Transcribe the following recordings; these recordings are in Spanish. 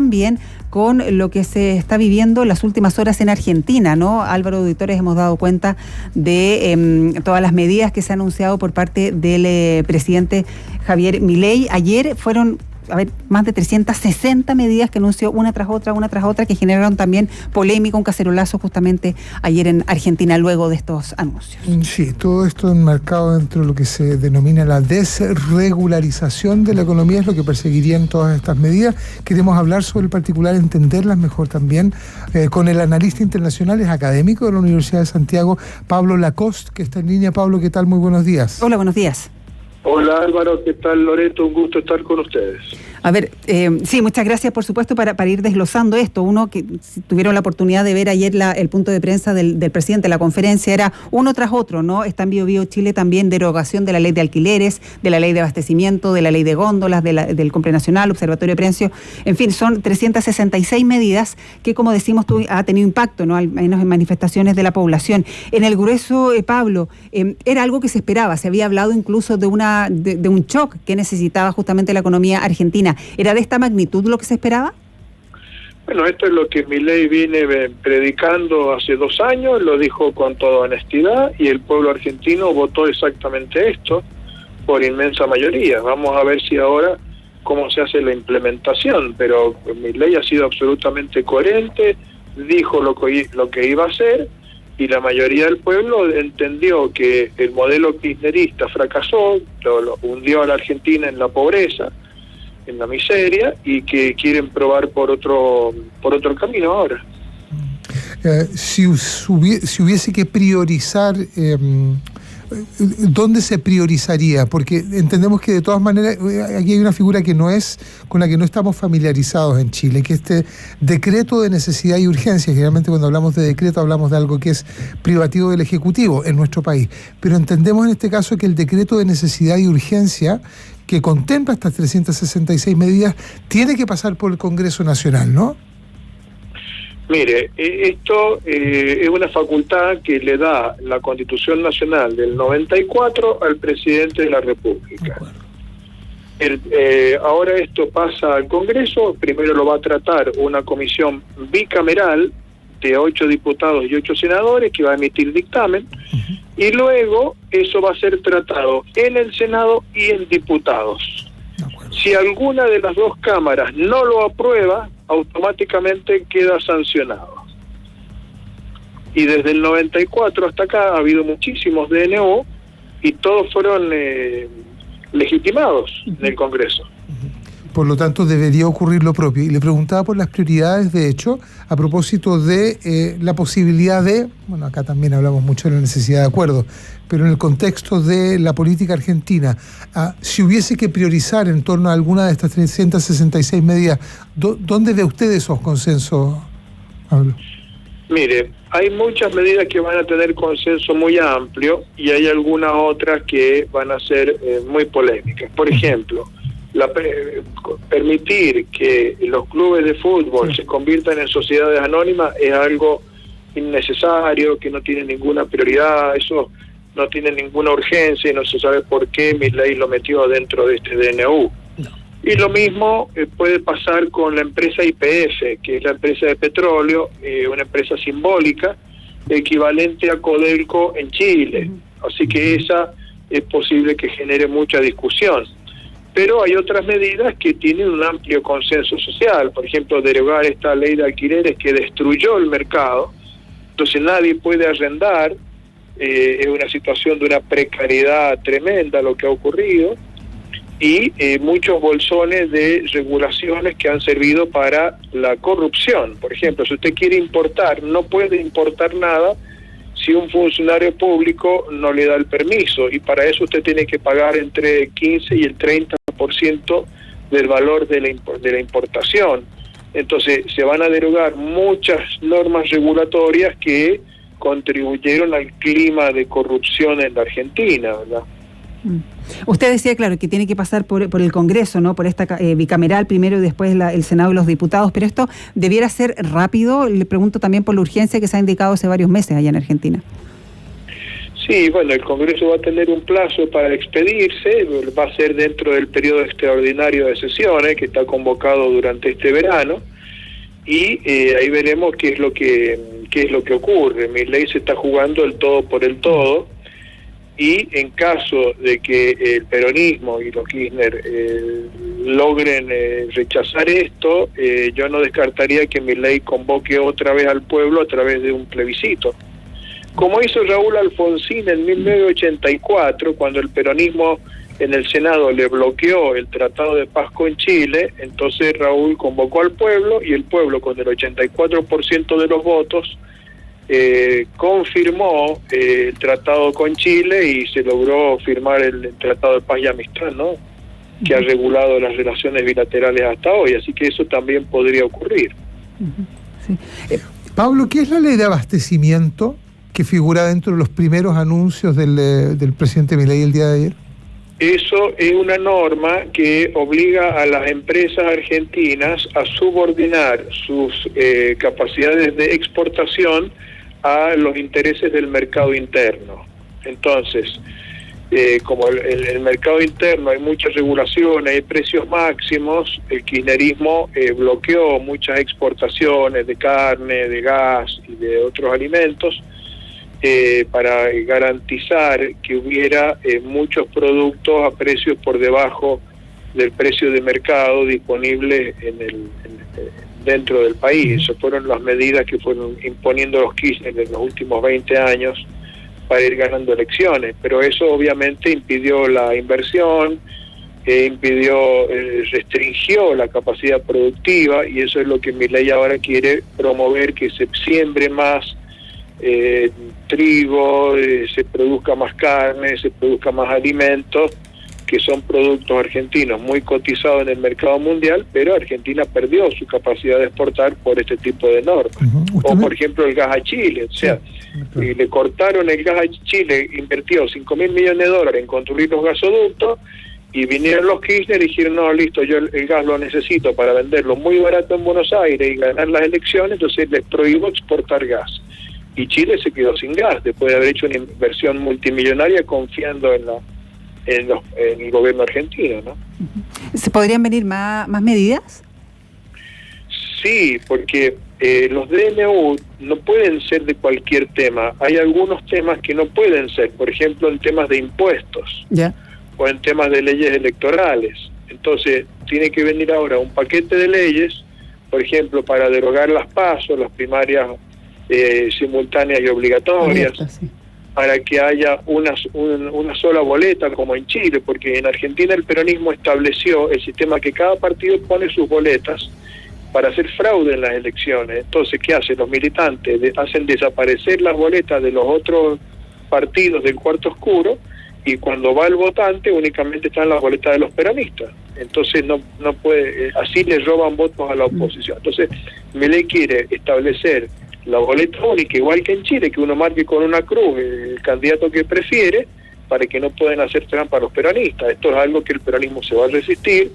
también con lo que se está viviendo en las últimas horas en Argentina, ¿no? Álvaro, auditores, hemos dado cuenta de todas las medidas que se han anunciado por parte del presidente Javier Milei. Ayer fueron más de 360 medidas que anunció una tras otra, que generaron también polémica, un cacerolazo justamente ayer en Argentina luego de estos anuncios. Sí, todo esto enmarcado dentro de lo que se denomina la desregularización de la economía es lo que perseguirían todas estas medidas. Queremos hablar sobre el particular, entenderlas mejor también, con el analista internacional, es académico de la Universidad de Santiago, Pablo Lacoste, que está en línea. Pablo, ¿qué tal? Muy buenos días. Hola, buenos días. Hola Álvaro, ¿qué tal Loreto? Un gusto estar con ustedes. A ver, sí, muchas gracias por supuesto para ir desglosando esto. Uno que tuvieron la oportunidad de ver ayer el punto de prensa del presidente, la conferencia era uno tras otro, ¿no? Está en Bio Chile también derogación de la ley de alquileres, de la ley de abastecimiento, de la ley de góndolas, del Compre Nacional, Observatorio de Precios, en fin, son 366 medidas que, como decimos, ha tenido impacto, ¿no? Al menos en manifestaciones de la población. En el grueso, Pablo, era algo que se esperaba, se había hablado incluso de un shock que necesitaba justamente la economía argentina. ¿Era de esta magnitud lo que se esperaba? Bueno, esto es lo que Milei viene predicando hace 2 años, lo dijo con toda honestidad y el pueblo argentino votó exactamente esto por inmensa mayoría. Vamos a ver si ahora cómo se hace la implementación, pero Milei ha sido absolutamente coherente, dijo lo que iba a hacer y la mayoría del pueblo entendió que el modelo kirchnerista fracasó, lo hundió a la Argentina en la pobreza, en la miseria, y que quieren probar por otro camino ahora. Si hubiese que priorizar, ¿dónde se priorizaría? Porque entendemos que de todas maneras aquí hay una figura que no es, con la que no estamos familiarizados en Chile, que este decreto de necesidad y urgencia. Generalmente cuando hablamos de decreto hablamos de algo que es privativo del Ejecutivo en nuestro país, pero entendemos en este caso que el decreto de necesidad y urgencia que contempla estas 366 medidas tiene que pasar por el Congreso Nacional, ¿no? Mire, esto es una facultad que le da la Constitución Nacional del 94 al presidente de la República. Ahora esto pasa al Congreso, primero lo va a tratar una comisión bicameral de 8 diputados y 8 senadores que va a emitir dictamen, y luego eso va a ser tratado en el Senado y en diputados. Si alguna de las 2 cámaras no lo aprueba, automáticamente queda sancionado. Y desde el 94 hasta acá ha habido muchísimos DNU y todos fueron legitimados en el Congreso. Por lo tanto, debería ocurrir lo propio. Y le preguntaba por las prioridades, de hecho, a propósito de la posibilidad de, bueno, acá también hablamos mucho de la necesidad de acuerdo, pero en el contexto de la política argentina, si hubiese que priorizar en torno a alguna de estas 366 medidas, ¿dónde ve usted esos consensos, Pablo? Mire, hay muchas medidas que van a tener consenso muy amplio y hay algunas otras que van a ser muy polémicas. Por ejemplo, permitir que los clubes de fútbol se conviertan en sociedades anónimas es algo innecesario, que no tiene ninguna prioridad, eso no tiene ninguna urgencia y no se sabe por qué Milei lo metió dentro de este DNU. Y lo mismo puede pasar con la empresa YPF, que es la empresa de petróleo, una empresa simbólica, equivalente a Codelco en Chile. Así que esa es posible que genere mucha discusión. Pero hay otras medidas que tienen un amplio consenso social, por ejemplo, derogar esta ley de alquileres que destruyó el mercado, entonces nadie puede arrendar, es una situación de una precariedad tremenda lo que ha ocurrido, y muchos bolsones de regulaciones que han servido para la corrupción. Por ejemplo, si usted quiere importar, no puede importar nada si un funcionario público no le da el permiso, y para eso usted tiene que pagar entre el 15 y el 30% del valor de la importación. Entonces se van a derogar muchas normas regulatorias que contribuyeron al clima de corrupción en la Argentina, ¿verdad? Usted decía, claro, que tiene que pasar por el Congreso, ¿no? Por esta bicameral primero y después el Senado y los diputados, pero esto debiera ser rápido. Le pregunto también por la urgencia que se ha indicado hace varios meses allá en Argentina. Sí, bueno, el Congreso va a tener un plazo para expedirse, va a ser dentro del periodo extraordinario de sesiones que está convocado durante este verano, y ahí veremos qué es lo que ocurre. Milei se está jugando el todo por el todo, y en caso de que el peronismo y los Kirchner logren rechazar esto, yo no descartaría que Milei convoque otra vez al pueblo a través de un plebiscito, como hizo Raúl Alfonsín en 1984, cuando el peronismo en el Senado le bloqueó el Tratado de Paz con Chile. Entonces Raúl convocó al pueblo, y el pueblo, con el 84% de los votos, confirmó el tratado con Chile, y se logró firmar el Tratado de Paz y Amistad, ¿no?, que ha regulado las relaciones bilaterales hasta hoy. Así que eso también podría ocurrir. Sí. Pablo, ¿qué es la ley de abastecimiento que figura dentro de los primeros anuncios del presidente Milei el día de ayer? Eso es una norma que obliga a las empresas argentinas a subordinar sus capacidades de exportación a los intereses del mercado interno. Entonces, como el mercado interno hay muchas regulaciones, hay precios máximos, el kirchnerismo bloqueó muchas exportaciones de carne, de gas y de otros alimentos, para garantizar que hubiera muchos productos a precios por debajo del precio de mercado disponible dentro del país. Esas fueron las medidas que fueron imponiendo los Kirchner en los últimos 20 años para ir ganando elecciones, pero eso obviamente impidió la inversión, restringió la capacidad productiva, y eso es lo que Milei ahora quiere promover, que se siembre más trigo, se produzca más carne, se produzca más alimentos, que son productos argentinos muy cotizados en el mercado mundial, pero Argentina perdió su capacidad de exportar por este tipo de normas. O por ejemplo el gas a Chile, o sea, le cortaron el gas a Chile, invirtió $5.000 millones en construir los gasoductos, y vinieron los Kirchner y dijeron, no, listo, yo el gas lo necesito para venderlo muy barato en Buenos Aires y ganar las elecciones, entonces les prohíbo exportar gas. Y Chile se quedó sin gas, después de haber hecho una inversión multimillonaria confiando en el gobierno argentino, ¿no? ¿Se podrían venir más medidas? Sí, porque los DNU no pueden ser de cualquier tema. Hay algunos temas que no pueden ser, por ejemplo, en temas de impuestos, o en temas de leyes electorales. Entonces, tiene que venir ahora un paquete de leyes, por ejemplo, para derogar las PASO, las primarias simultáneas y obligatorias, para que haya una sola boleta como en Chile, porque en Argentina el peronismo estableció el sistema que cada partido pone sus boletas para hacer fraude en las elecciones. Entonces, ¿qué hacen los militantes? Hacen desaparecer las boletas de los otros partidos del cuarto oscuro, y cuando va el votante únicamente están las boletas de los peronistas. Entonces no puede, así le roban votos a la oposición. Entonces Milei quiere establecer la boleta única, igual que en Chile, que uno marque con una cruz el candidato que prefiere, para que no puedan hacer trampa a los peronistas. Esto es algo que el peronismo se va a resistir,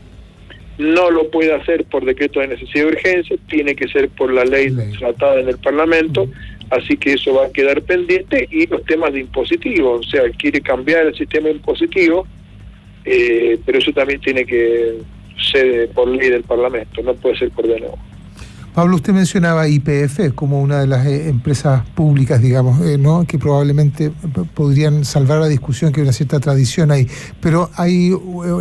no lo puede hacer por decreto de necesidad de urgencia, tiene que ser por la ley tratada en el Parlamento, así que eso va a quedar pendiente. Y los temas de impositivo, o sea, él quiere cambiar el sistema impositivo, pero eso también tiene que ser por ley del Parlamento, no puede ser por DNU. Pablo, usted mencionaba YPF como una de las empresas públicas, digamos, ¿no?, que probablemente podrían salvar la discusión, que hay una cierta tradición ahí, pero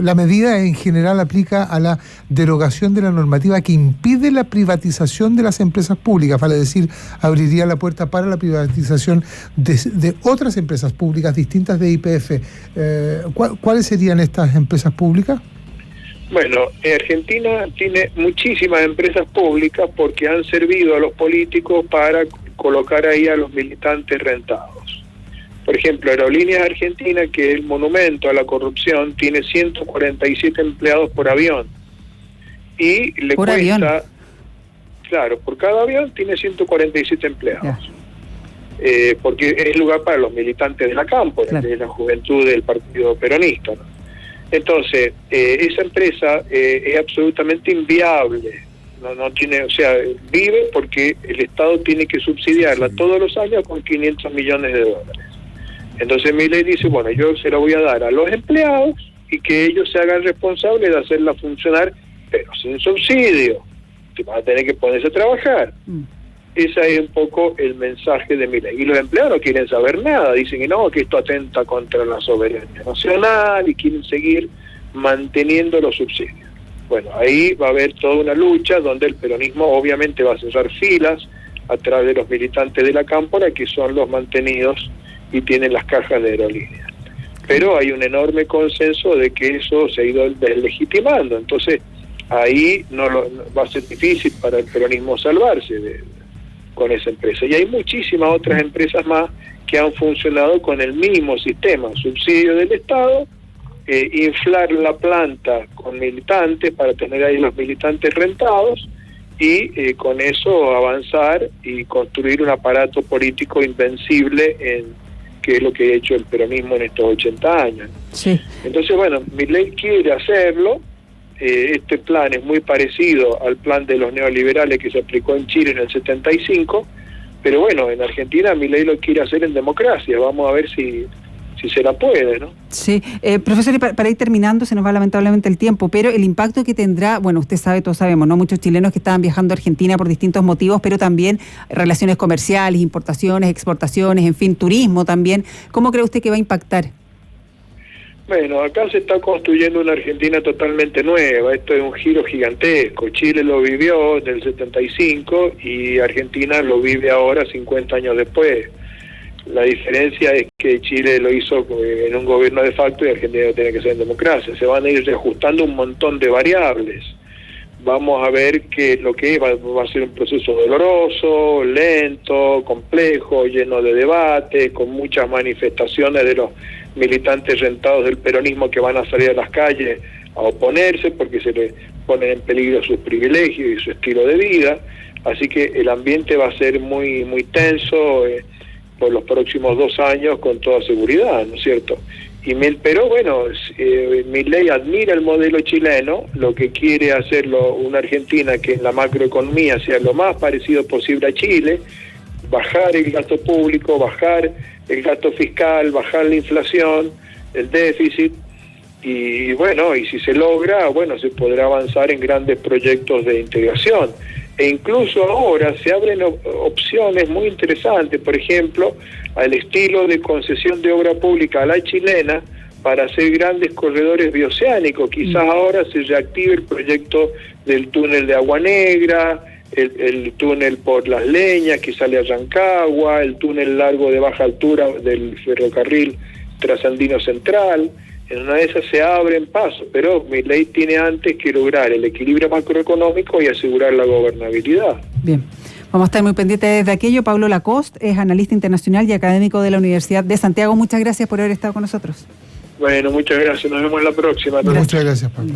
la medida en general aplica a la derogación de la normativa que impide la privatización de las empresas públicas, vale decir, abriría la puerta para la privatización de otras empresas públicas distintas de YPF. ¿Cuáles serían estas empresas públicas? Bueno, Argentina tiene muchísimas empresas públicas porque han servido a los políticos para colocar ahí a los militantes rentados. Por ejemplo, Aerolíneas Argentinas, que es el monumento a la corrupción, tiene 147 empleados por avión. Y le cuesta... ¿Avión? Claro, por cada avión tiene 147 empleados. Porque es lugar para los militantes de la cámpora, de la juventud del partido peronista, ¿no? Entonces, esa empresa es absolutamente inviable, no tiene, o sea, vive porque el Estado tiene que subsidiarla todos los años con $500 millones. Entonces Milei dice, bueno, yo se la voy a dar a los empleados y que ellos se hagan responsables de hacerla funcionar, pero sin subsidio. te vas a tener que ponerse a trabajar. Ese es un poco el mensaje de Milei. Y los empleados no quieren saber nada, dicen que no, que esto atenta contra la soberanía nacional y quieren seguir manteniendo los subsidios. Bueno, ahí va a haber toda una lucha donde el peronismo obviamente va a cerrar filas a través de los militantes de la cámpora, que son los mantenidos y tienen las cajas de aerolíneas. Pero hay un enorme consenso de que eso se ha ido deslegitimando, entonces ahí va a ser difícil para el peronismo salvarse con esa empresa. Y hay muchísimas otras empresas más que han funcionado con el mismo sistema, subsidio del Estado, inflar la planta con militantes para tener ahí los militantes rentados y con eso avanzar y construir un aparato político invencible, que es lo que ha hecho el peronismo en estos 80 años. Sí. Entonces, bueno, Milei quiere hacerlo. Este plan es muy parecido al plan de los neoliberales que se aplicó en Chile en el 75, pero bueno, en Argentina Milei lo quiere hacer en democracia. Vamos a ver si se la puede, ¿no? Sí, profesor, para ir terminando, se nos va lamentablemente el tiempo, pero el impacto que tendrá, bueno, usted sabe, todos sabemos, ¿no? Muchos chilenos que estaban viajando a Argentina por distintos motivos, pero también relaciones comerciales, importaciones, exportaciones, en fin, turismo también. ¿Cómo cree usted que va a impactar? Bueno, acá se está construyendo una Argentina totalmente nueva. Esto es un giro gigantesco. Chile lo vivió en el 75 y Argentina lo vive ahora 50 años después. La diferencia es que Chile lo hizo en un gobierno de facto y Argentina lo tiene que ser en democracia. Se van a ir reajustando un montón de variables. Vamos a ver que lo que va a ser un proceso doloroso, lento, complejo, lleno de debates, con muchas manifestaciones de los militantes rentados del peronismo que van a salir a las calles a oponerse porque se les ponen en peligro sus privilegios y su estilo de vida. Así que el ambiente va a ser muy, muy tenso por los próximos 2 años con toda seguridad, ¿no es cierto? Pero bueno, Milei admira el modelo chileno, lo que quiere hacerlo una Argentina que en la macroeconomía sea lo más parecido posible a Chile, bajar el gasto público, bajar el gasto fiscal, bajar la inflación, el déficit, y bueno, y si se logra, bueno, se podrá avanzar en grandes proyectos de integración. E incluso ahora se abren opciones muy interesantes, por ejemplo, al estilo de concesión de obra pública a la chilena para hacer grandes corredores bioceánicos. Quizás ahora se reactive el proyecto del túnel de Agua Negra, el túnel por Las Leñas que sale a Rancagua, el túnel largo de baja altura del ferrocarril Trasandino Central. En una de esas se abren pasos, pero Milei tiene antes que lograr el equilibrio macroeconómico y asegurar la gobernabilidad. Bien, vamos a estar muy pendientes de aquello. Pablo Lacoste es analista internacional y académico de la Universidad de Santiago. Muchas gracias por haber estado con nosotros. Bueno, muchas gracias. Nos vemos en la próxima. Muchas gracias, Pablo.